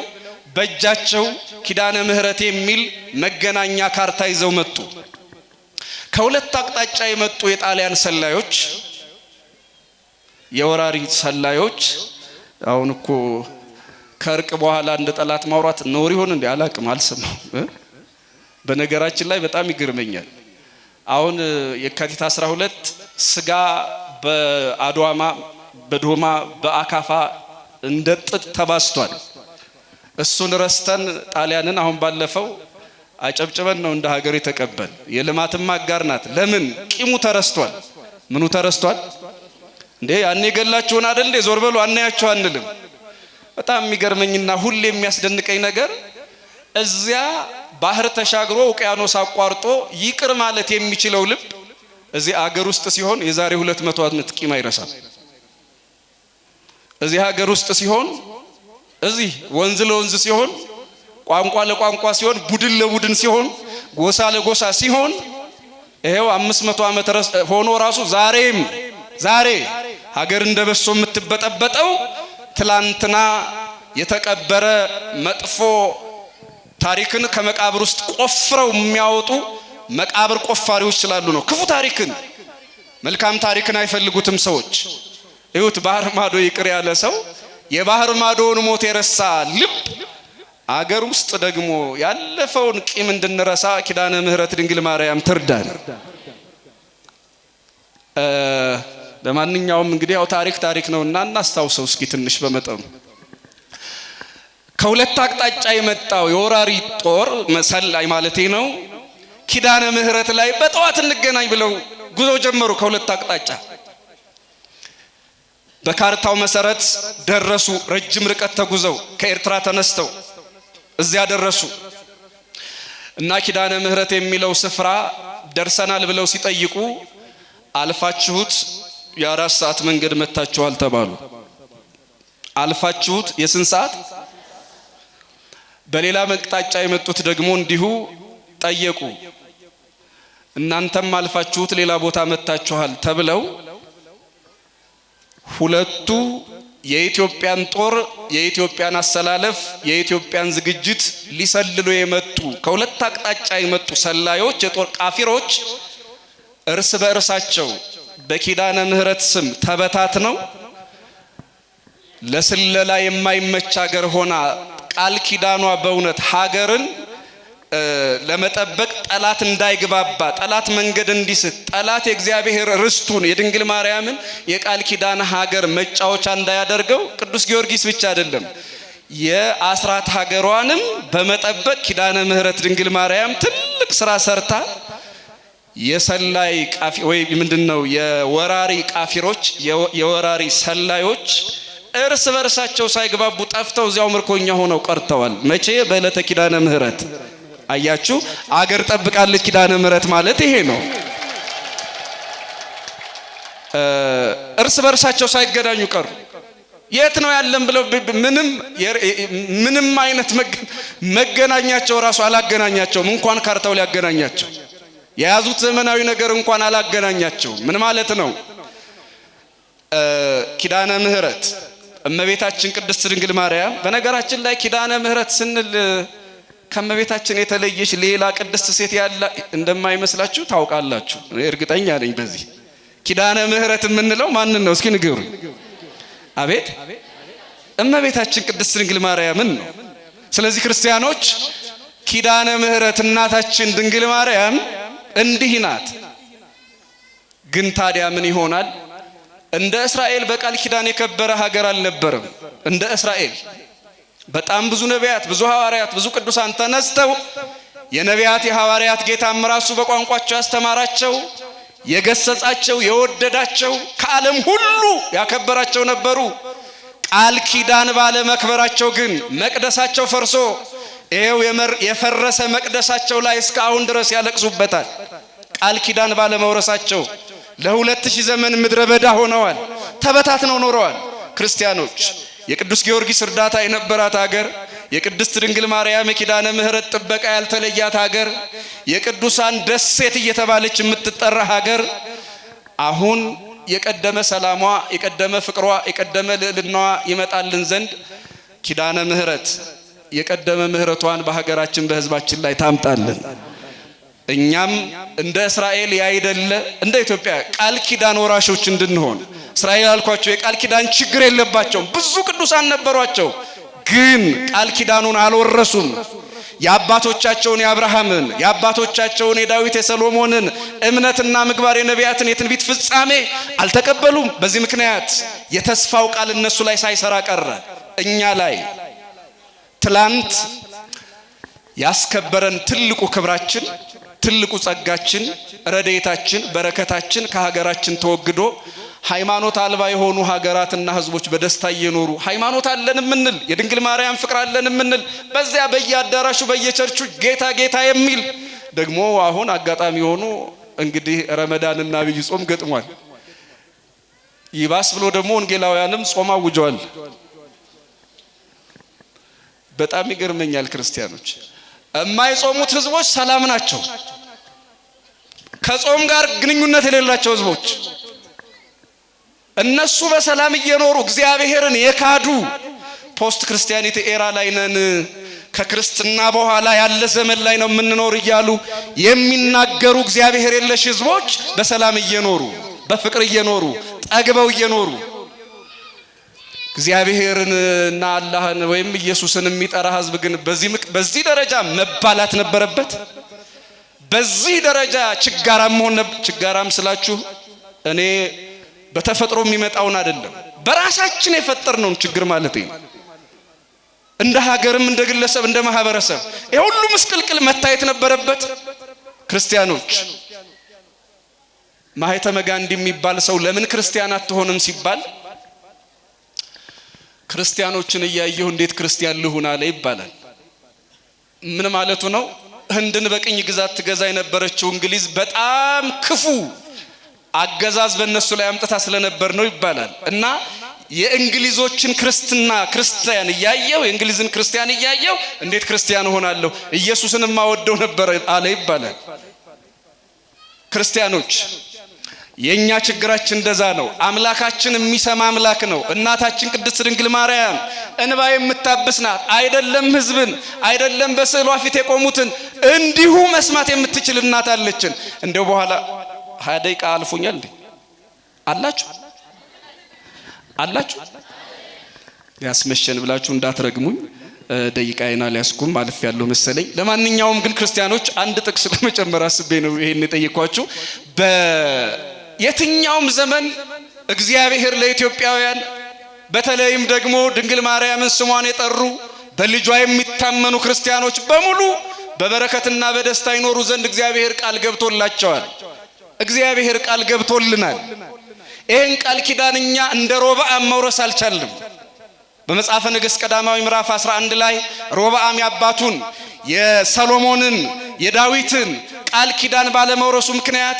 በእጃቸው ኪዳነ ምህረት የሚል መገናኛ ካርታ ይዘው መጡ። ከሁለት አቅጣጫ የመጡ የጣሊያን ሰላዮች የወራሪ ሰላዮች አሁን እኮ ከርቅ በኋላ እንደ ጠላት ማውራት ኖር ይሆን እንዴ? አላቅም፣ አልሰማው። በነገራችን ላይ በጣም ይገርመኛል። አሁን የካቲት 12 ስጋ በአድዋማ በዶማ በአካፋ እንደ ጥጥ ተባስቷል። እሱን ረስተን ጣሊያንን አሁን ባለፈው አጨብጭበን ነው እንደ ሀገር የተቀበል። የልማትም አጋር ናት። ለምን ቂሙ ተረስቷል? ምኑ ተረስቷል እንዴ? ያኔ ገላችሁን አይደል እንዴ? ዞር በሉ አናያችሁ አንልም። በጣም የሚገርመኝና ሁሌ የሚያስደንቀኝ ነገር እዚያ ባህር ተሻግሮ ውቅያኖስ አቋርጦ ይቅር ማለት የሚችለው ልብ እዚህ አገር ውስጥ ሲሆን የዛሬ 200 ዓመት ቂም አይረሳም። እዚህ ሀገር ውስጥ ሲሆን እዚህ ወንዝ ለወንዝ ሲሆን ቋንቋ ለቋንቋ ሲሆን ቡድን ለቡድን ሲሆን ጎሳ ለጎሳ ሲሆን ይሄው 500 ዓመት ሆኖ ራሱ ዛሬ ሀገር እንደበሶ የምትበጠበጠው ትላንትና የተቀበረ መጥፎ ታሪክን ከመቃብር ውስጥ ቆፍረው የሚያወጡ መቃብር ቆፋሪዎች ስላሉ ነው። ክፉ ታሪክን መልካም ታሪክን አይፈልጉትም ሰዎች። እዩት፣ ባህር ማዶ ይቅር ያለ ሰው የባህር ማዶውን ሞት የረሳ ልብ አገር ውስጥ ደግሞ ያለፈውን ቂም እንድንረሳ ኪዳነ ምህረት ድንግል ማርያም ትርዳን። ለማንኛውም እንግዲህ ያው ታሪክ ነውና እናስታውሰው እስኪ ትንሽ በመጠኑ። ከሁለት አቅጣጫ የመጣው የወራሪ ጦር መሰላይ ማለቴ ነው ኪዳነ ምህረት ላይ በጠዋት እንገናኝ ብለው ጉዞ ጀመሩ። ከሁለት አቅጣጫ በካርታው መሰረት ደረሱ። ረጅም ርቀት ተጉዘው ከኤርትራ ተነስተው እዚያ ደረሱ እና ኪዳነ ምህረት የሚለው ስፍራ ደርሰናል ብለው ሲጠይቁ አልፋችሁት የ4 ሰዓት መንገድ መታችኋል ተባሉ። አልፋችሁት የስንት ሰዓት? በሌላ አቅጣጫ የመጡት ደግሞ እንዲሁ ጠየቁ። እናንተም አልፋችሁት ሌላ ቦታ መታችኋል ተብለው ሁለቱ የኢትዮጵያን ጦር የኢትዮጵያን አሰላለፍ የኢትዮጵያን ዝግጅት ሊሰልሉ የመጡ ከሁለት አቅጣጫ የመጡ ሰላዮች የጦር ቃፊሮች እርስ በእርሳቸው በኪዳነ ምህረት ስም ተበታትነው ለስለላ የማይመች ሀገር ሆና ቃል ኪዳኗ በእውነት ሀገርን ለመጠበቅ ጠላት እንዳይግባባ ጠላት መንገድ እንዲስት ጠላት የእግዚአብሔር ርስቱን የድንግል ማርያምን የቃል ኪዳን ሀገር መጫወቻ እንዳያደርገው ቅዱስ ጊዮርጊስ ብቻ አይደለም የአስራት ሀገሯንም በመጠበቅ ኪዳነ ምህረት ድንግል ማርያም ትልቅ ስራ ሰርታ የሰላይ ቃፊ ወይ ምንድነው የወራሪ ቃፊሮች የወራሪ ሰላዮች እርስ በርሳቸው ሳይግባቡ ጠፍተው እዚያው ምርኮኛ ሆነው ቀርተዋል። መቼ? በዕለተ ኪዳነ ምህረት። አያችሁ፣ አገር ጠብቃለች ኪዳነ ምህረት ማለት ይሄ ነው። እርስ በርሳቸው ሳይገናኙ ቀሩ። የት ነው ያለን ብለው ምንም አይነት መገናኛቸው ራሱ አላገናኛቸውም። እንኳን ካርታው ሊያገናኛቸው የያዙት ዘመናዊ ነገር እንኳን አላገናኛቸው። ምን ማለት ነው? ኪዳነ ምህረት እመቤታችን ቅድስት ድንግል ማርያም። በነገራችን ላይ ኪዳነ ምህረት ስንል ከእመቤታችን የተለየች ሌላ ቅድስት ሴት ያለ እንደማይመስላችሁ ታውቃላችሁ። እርግጠኛ ነኝ በዚህ። ኪዳነ ምህረት የምንለው ማንን ነው? እስኪ ንገሩኝ። አቤት፣ እመቤታችን ቅድስት ድንግል ማርያምን ነው። ስለዚህ ክርስቲያኖች ኪዳነ ምህረት እናታችን ድንግል ማርያም እንዲህ ናት። ግን ታዲያ ምን ይሆናል? እንደ እስራኤል በቃል ኪዳን የከበረ ሀገር አልነበረም። እንደ እስራኤል በጣም ብዙ ነቢያት፣ ብዙ ሐዋርያት፣ ብዙ ቅዱሳን ተነስተው የነቢያት የሐዋርያት ጌታም ራሱ በቋንቋቸው ያስተማራቸው፣ የገሰጻቸው፣ የወደዳቸው ከዓለም ሁሉ ያከበራቸው ነበሩ። ቃል ኪዳን ባለ መክበራቸው ግን መቅደሳቸው ፈርሶ ይሄው የፈረሰ መቅደሳቸው ላይ እስካሁን ድረስ ያለቅሱበታል። ቃል ኪዳን ባለ መውረሳቸው ለ2000 ዘመን ምድረ በዳ ሆነዋል። ተበታትነው ኖረዋል። ክርስቲያኖች የቅዱስ ጊዮርጊስ እርዳታ የነበራት ሀገር የቅድስት ድንግል ማርያም የኪዳነ ምህረት ጥበቃ ያልተለያት ሀገር፣ የቅዱሳን ደሴት እየተባለች የምትጠራ ሀገር አሁን የቀደመ ሰላሟ፣ የቀደመ ፍቅሯ፣ የቀደመ ልዕልናዋ ይመጣልን ዘንድ ኪዳነ ምህረት የቀደመ ምህረቷን በሀገራችን በህዝባችን ላይ ታምጣልን። እኛም እንደ እስራኤል ያይደለ እንደ ኢትዮጵያ ቃል ኪዳን ወራሾች እንድንሆን። እስራኤል አልኳቸው የቃል ኪዳን ችግር የለባቸውም፣ ብዙ ቅዱሳን ነበሯቸው፣ ግን ቃል ኪዳኑን አልወረሱም። የአባቶቻቸውን የአብርሃምን የአባቶቻቸውን የዳዊት የሰሎሞንን እምነትና ምግባር የነቢያትን የትንቢት ፍጻሜ አልተቀበሉም። በዚህ ምክንያት የተስፋው ቃል እነሱ ላይ ሳይሰራ ቀረ። እኛ ላይ ትላንት ያስከበረን ትልቁ ክብራችን፣ ትልቁ ጸጋችን፣ ረድኤታችን፣ በረከታችን ከሀገራችን ተወግዶ ሃይማኖት አልባ የሆኑ ሀገራትና ህዝቦች በደስታ እየኖሩ ሃይማኖት አለን የምንል የድንግል ማርያም ፍቅር አለን የምንል በዚያ በየአዳራሹ በየቸርቹ ጌታ ጌታ የሚል ደግሞ አሁን አጋጣሚ ሆኖ እንግዲህ ረመዳንና ዐቢይ ጾም ገጥሟል። ይባስ ብሎ ደግሞ ወንጌላውያንም ጾም አውጀዋል። በጣም ይገርመኛል። ክርስቲያኖች የማይጾሙት ህዝቦች ሰላም ናቸው። ከጾም ጋር ግንኙነት የሌላቸው ህዝቦች እነሱ በሰላም እየኖሩ እግዚአብሔርን የካዱ ፖስት ክርስቲያኒቲ ኤራ ላይ ነን፣ ከክርስትና በኋላ ያለ ዘመን ላይ ነው የምንኖር እያሉ የሚናገሩ እግዚአብሔር የለሽ ህዝቦች በሰላም እየኖሩ በፍቅር እየኖሩ ጠግበው እየኖሩ እግዚአብሔርንና አላህን ወይም ኢየሱስን የሚጠራ ህዝብ ግን በዚህ ደረጃ መባላት ነበረበት። በዚህ ደረጃ ችጋራም ሆነ ችጋራም ስላችሁ እኔ በተፈጥሮ የሚመጣውን አይደለም በራሳችን የፈጠርነውን ችግር ማለት ነው። እንደ ሀገርም እንደ ግለሰብ እንደ ማህበረሰብ የሁሉ ምስቅልቅል መታየት ነበረበት። ክርስቲያኖች ማህተመ ጋንዲ የሚባል ሰው ለምን ክርስቲያን አትሆንም ሲባል ክርስቲያኖችን እያየሁ እንዴት ክርስቲያን ልሁን አለ ይባላል። ምን ማለቱ ነው? ህንድን በቅኝ ግዛት ትገዛ የነበረችው እንግሊዝ በጣም ክፉ አገዛዝ በእነሱ ላይ አምጥታ ስለነበር ነው ይባላል። እና የእንግሊዞችን ክርስቲያን እያየሁ የእንግሊዝን ክርስቲያን እያየሁ እንዴት ክርስቲያን ሆናለሁ ኢየሱስን ማወደው ነበር አለ ይባላል። ክርስቲያኖች የኛ ችግራችን እንደዛ ነው። አምላካችን የሚሰማ አምላክ ነው። እናታችን ቅድስት ድንግል ማርያም እንባ የምታብስ ናት። አይደለም ህዝብን አይደለም በስዕሏ ፊት የቆሙትን እንዲሁ መስማት የምትችል እናት አለችን። እንደው በኋላ 20 ደቂቃ አልፎኛል እንዴ? አላችሁ ያስመሸን ብላችሁ እንዳትረግሙኝ። ደቂቃዬን አልያዝኩም አልፍ ያለው መሰለኝ። ለማንኛውም ግን ክርስቲያኖች አንድ ጥቅስ ለመጨመር አስቤ ነው ይሄን የጠየኳችሁ። በየትኛውም ዘመን እግዚአብሔር ለኢትዮጵያውያን በተለይም ደግሞ ድንግል ማርያምን ስሟን የጠሩ በልጇ የሚታመኑ ክርስቲያኖች በሙሉ በበረከትና በደስታ ይኖሩ ዘንድ እግዚአብሔር ቃል ገብቶላቸዋል። እግዚአብሔር ቃል ገብቶልናል። ይሄን ቃል ኪዳን እኛ እንደ ሮብዓም መውረስ አልቻልንም። በመጽሐፈ ነገሥት ቀዳማዊ ምዕራፍ 11 ላይ ሮብዓም ያባቱን የሰሎሞንን የዳዊትን ቃል ኪዳን ባለመውረሱ ምክንያት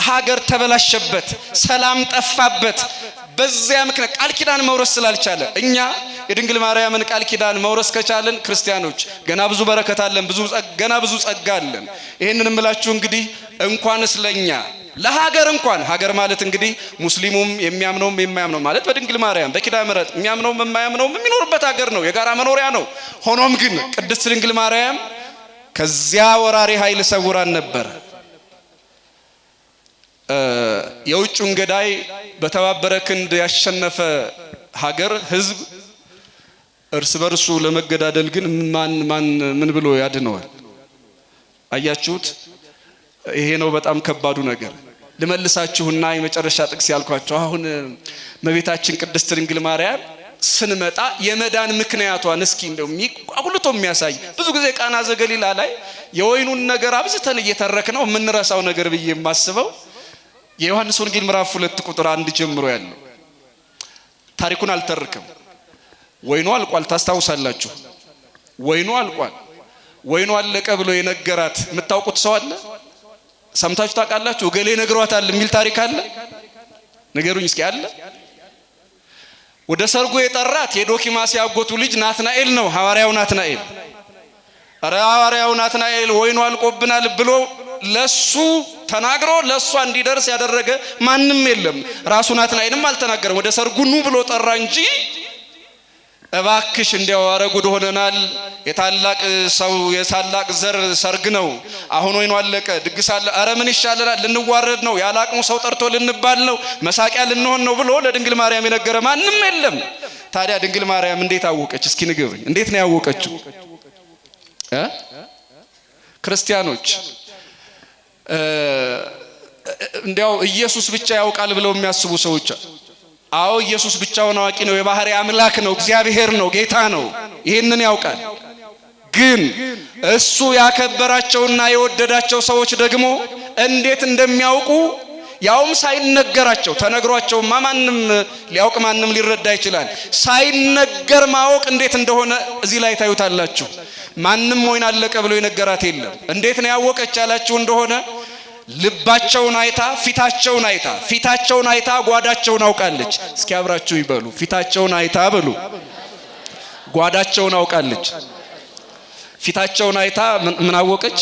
ሀገር ተበላሸበት፣ ሰላም ጠፋበት። በዚያ ምክንያት ቃል ኪዳን መውረስ ስላልቻለ እኛ የድንግል ማርያምን ቃል ኪዳን መውረስ ከቻለን ክርስቲያኖች ገና ብዙ በረከት አለን፣ ገና ብዙ ጸጋ አለን። ይሄንን እምላችሁ እንግዲህ እንኳንስ ለኛ ለሀገር እንኳን ሀገር ማለት እንግዲህ ሙስሊሙም የሚያምነውም የማያምነው ማለት በድንግል ማርያም በኪዳነ ምሕረት የሚያምነውም የማያምነውም የሚኖርበት ሀገር ነው፣ የጋራ መኖሪያ ነው። ሆኖም ግን ቅድስት ድንግል ማርያም ከዚያ ወራሪ ኃይል ሰውራን ነበር። የውጭውን ገዳይ በተባበረ ክንድ ያሸነፈ ሀገር ህዝብ እርስ በርሱ ለመገዳደል ግን ምን ብሎ ያድነዋል? አያችሁት? ይሄ ነው በጣም ከባዱ ነገር። ልመልሳችሁና የመጨረሻ ጥቅስ ያልኳችሁ አሁን እመቤታችን ቅድስት ድንግል ማርያም ስንመጣ የመዳን ምክንያቷን እስኪ እንደው አጉልቶ የሚያሳይ ብዙ ጊዜ ቃና ዘገሊላ ላይ የወይኑን ነገር አብዝተን እየተረክ ነው የምንረሳው ነገር ብዬ የማስበው የዮሐንስ ወንጌል ምዕራፍ 2 ቁጥር 1 ጀምሮ ያለው ታሪኩን አልተርክም። ወይኑ አልቋል፣ ታስታውሳላችሁ። ወይኑ አልቋል። ወይኑ አለቀ ብሎ የነገራት የምታውቁት ሰው አለ? ሰምታችሁ ታውቃላችሁ? ገሌ ነግሯታል የሚል ታሪክ አለ? ንገሩኝ እስኪ አለ? ወደ ሰርጉ የጠራት የዶኪማስ ያጎቱ ልጅ ናትናኤል ነው። ሐዋርያው ናትናኤል ሐዋርያው ናትናኤል ወይኑ አልቆብናል ብሎ ለሱ ተናግሮ ለሷ እንዲደርስ ያደረገ ማንም የለም። ራሱ ናትናኤልም አልተናገረም። ወደ ሰርጉ ኑ ብሎ ጠራ እንጂ እባክሽ እንዲያው አረጉድ ሆነናል፣ የታላቅ ሰው የታላቅ ዘር ሰርግ ነው፣ አሁን ወይኑ አለቀ፣ ድግስ አለ፣ አረ ምን ይሻለናል፣ ልንዋረድ ነው፣ ያላቅሙ ሰው ጠርቶ ልንባል ነው፣ መሳቂያ ልንሆን ነው ብሎ ለድንግል ማርያም የነገረ ማንም የለም። ታዲያ ድንግል ማርያም እንዴት አወቀች? እስኪ ንገሩኝ፣ እንዴት ነው ያወቀችው? ክርስቲያኖች እንዲያው ኢየሱስ ብቻ ያውቃል ብለው የሚያስቡ ሰዎች፣ አዎ ኢየሱስ ብቻውን አዋቂ ነው፣ የባህሪ አምላክ ነው፣ እግዚአብሔር ነው፣ ጌታ ነው፣ ይሄንን ያውቃል። ግን እሱ ያከበራቸውና የወደዳቸው ሰዎች ደግሞ እንዴት እንደሚያውቁ ያውም ሳይነገራቸው፣ ተነግሯቸውማ ማንም ሊያውቅ ማንም ሊረዳ ይችላል። ሳይነገር ማወቅ እንዴት እንደሆነ እዚህ ላይ ታዩታላችሁ። ማንም ወይን አለቀ ብሎ የነገራት የለም። እንዴት ነው ያወቀች ያላችሁ እንደሆነ ልባቸውን አይታ ፊታቸውን አይታ ጓዳቸውን አውቃለች። እስኪ አብራችሁ ይበሉ፣ ፊታቸውን አይታ በሉ፣ ጓዳቸውን አውቃለች። ፊታቸውን አይታ ምን አወቀች?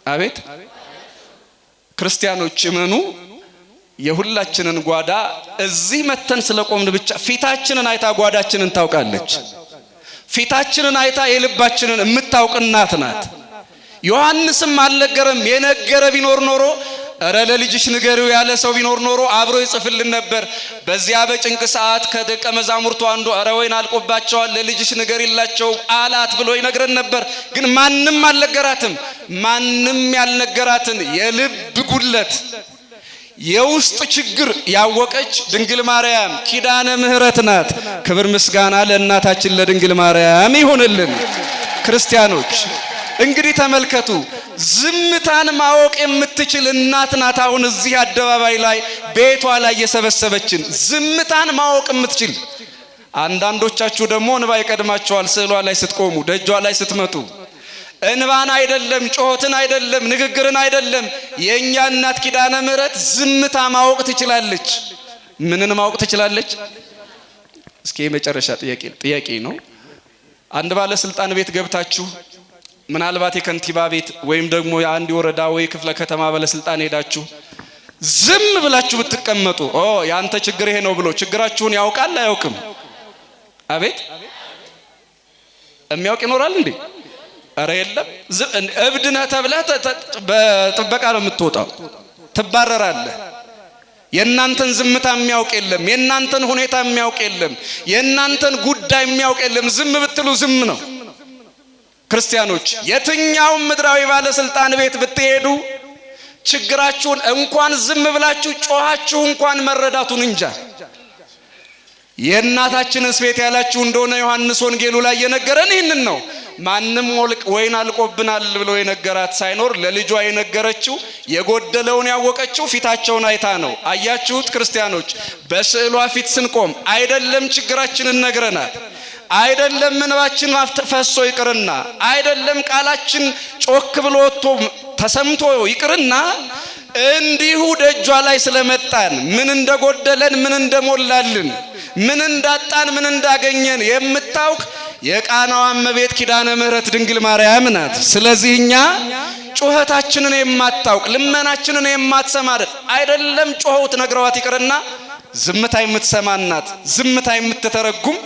አቤት ክርስቲያኖች እመኑ፣ የሁላችንን ጓዳ እዚህ መተን ስለቆምን ብቻ ፊታችንን አይታ ጓዳችንን ታውቃለች። ፊታችንን አይታ የልባችንን የምታውቅ እናት ናት። ዮሐንስም አልነገረም። የነገረ ቢኖር ኖሮ እረ ለልጅሽ ንገሪው ያለ ሰው ቢኖር ኖሮ አብሮ ይጽፍልን ነበር። በዚያ በጭንቅ ሰዓት ከደቀ መዛሙርቱ አንዱ እረ ወይን አልቆባቸዋል ለልጅሽ ንገሪላቸው አላት ብሎ ይነግረን ነበር። ግን ማንም አልነገራትም። ማንም ያልነገራትን የልብ ጉድለት የውስጥ ችግር ያወቀች ድንግል ማርያም ኪዳነ ምህረት ናት። ክብር ምስጋና ለእናታችን ለድንግል ማርያም ይሁንልን። ክርስቲያኖች እንግዲህ ተመልከቱ፣ ዝምታን ማወቅ የምትችል እናት ናት። አሁን እዚህ አደባባይ ላይ ቤቷ ላይ የሰበሰበችን ዝምታን ማወቅ የምትችል። አንዳንዶቻችሁ ደግሞ እንባ ይቀድማችኋል። ስዕሏ ላይ ስትቆሙ፣ ደጇ ላይ ስትመጡ እንባን አይደለም፣ ጮህትን አይደለም፣ ንግግርን አይደለም። የኛ እናት ኪዳነ ምህረት ዝምታ ማወቅ ትችላለች። ምንን ማወቅ ትችላለች? እስኪ የመጨረሻ ጥያቄ ነው። አንድ ባለስልጣን ቤት ገብታችሁ ምናልባት የከንቲባ ቤት ወይም ደግሞ የአንድ ወረዳ ወይ ክፍለ ከተማ ባለስልጣን ሄዳችሁ ዝም ብላችሁ ብትቀመጡ ያንተ ችግር ይሄ ነው ብሎ ችግራችሁን ያውቃል አያውቅም? አቤት የሚያውቅ ይኖራል እንዴ? አረ የለም። እብድ ነህ ተብለህ በጥበቃ ነው የምትወጣው፣ ትባረራለህ። የእናንተን ዝምታ የሚያውቅ የለም፣ የእናንተን ሁኔታ የሚያውቅ የለም፣ የእናንተን ጉዳይ የሚያውቅ የለም። ዝም ብትሉ ዝም ነው። ክርስቲያኖች የትኛውም ምድራዊ ባለስልጣን ቤት ብትሄዱ ችግራችሁን እንኳን ዝም ብላችሁ ጮኻችሁ እንኳን መረዳቱን እንጃ። የእናታችንስ ቤት ያላችሁ እንደሆነ ዮሐንስ ወንጌሉ ላይ የነገረን ይህንን ነው። ማንም ወይን አልቆብናል ብሎ የነገራት ሳይኖር ለልጇ የነገረችው የጎደለውን ያወቀችው ፊታቸውን አይታ ነው። አያችሁት ክርስቲያኖች? በስዕሏ ፊት ስንቆም አይደለም ችግራችንን ነግረናት፣ አይደለም እንባችን ፈሶ ይቅርና፣ አይደለም ቃላችን ጮክ ብሎ ወጥቶ ተሰምቶ ይቅርና እንዲሁ ደጇ ላይ ስለመጣን ምን እንደጎደለን ምን እንደሞላልን ምን እንዳጣን ምን እንዳገኘን የምታውቅ የቃናዋ እመቤት ኪዳነ ምህረት ድንግል ማርያም ናት። ስለዚህ እኛ ጩኸታችንን የማታውቅ ልመናችንን የማትሰማ አይደለም ጮኸው ትነግረዋት ይቅርና ዝምታ የምትሰማናት ዝምታ የምትተረጉም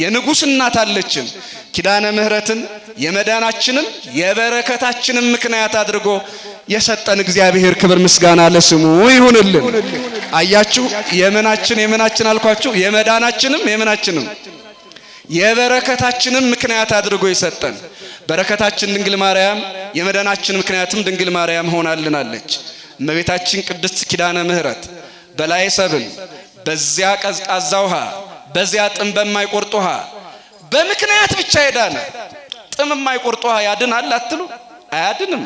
የንጉስ እናት አለችን። ኪዳነ ምህረትን የመዳናችንም የበረከታችንም ምክንያት አድርጎ የሰጠን እግዚአብሔር ክብር ምስጋና ለስሙ ይሁንልን። አያችሁ የመናችን አልኳችሁ፣ የመዳናችንም የመናችንም የበረከታችንም ምክንያት አድርጎ የሰጠን በረከታችን ድንግል ማርያም የመዳናችን ምክንያትም ድንግል ማርያም ሆናልናለች። እመቤታችን ቅድስት ኪዳነ ምህረት በላይ ሰብል በዚያ ቀዝቃዛ ውሃ በዚያ ጥም በማይቆርጥ ውሃ በምክንያት ብቻ ሄዳነ። ጥም የማይቆርጥ ውሃ ያድናል አትሉ? አያድንም።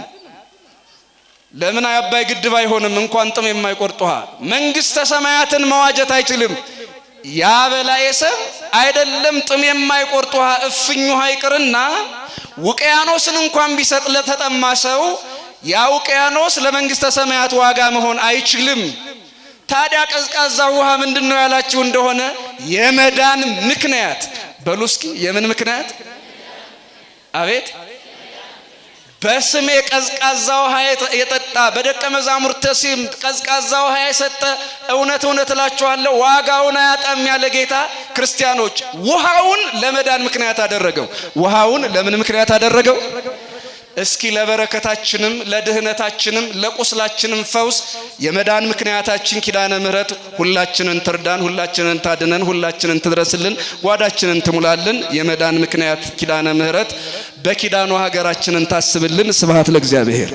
ለምን አባይ ግድብ አይሆንም? እንኳን ጥም የማይቆርጥ ውሃ መንግስተ ሰማያትን መዋጀት አይችልም። ያ በላይ ሰብ አይደለም ጥም የማይቆርጥ ውሃ እፍኝ ውሃ ይቅርና ውቅያኖስን እንኳን ቢሰጥ ለተጠማ ሰው ያ ውቅያኖስ ለመንግስተ ሰማያት ዋጋ መሆን አይችልም። ታዲያ ቀዝቃዛ ውሃ ምንድነው ያላችሁ እንደሆነ የመዳን ምክንያት በሉ እስኪ። የምን ምክንያት? አቤት። በስሜ ቀዝቃዛ ውሃ የጠጣ በደቀ መዛሙርት ስም ቀዝቃዛ ውሃ የሰጠ እውነት እውነት እላችኋለሁ ዋጋውን አያጣም ያለ ጌታ ክርስቲያኖች ውሃውን ለመዳን ምክንያት አደረገው። ውሃውን ለምን ምክንያት አደረገው? እስኪ ለበረከታችንም ለድህነታችንም ለቁስላችንም ፈውስ የመዳን ምክንያታችን ኪዳነ ምህረት ሁላችንን ትርዳን፣ ሁላችንን ታድነን፣ ሁላችንን ትድረስልን፣ ጓዳችንን ትሙላልን። የመዳን ምክንያት ኪዳነ ምህረት በኪዳኑ ሀገራችንን ታስብልን። ስብሐት ለእግዚአብሔር።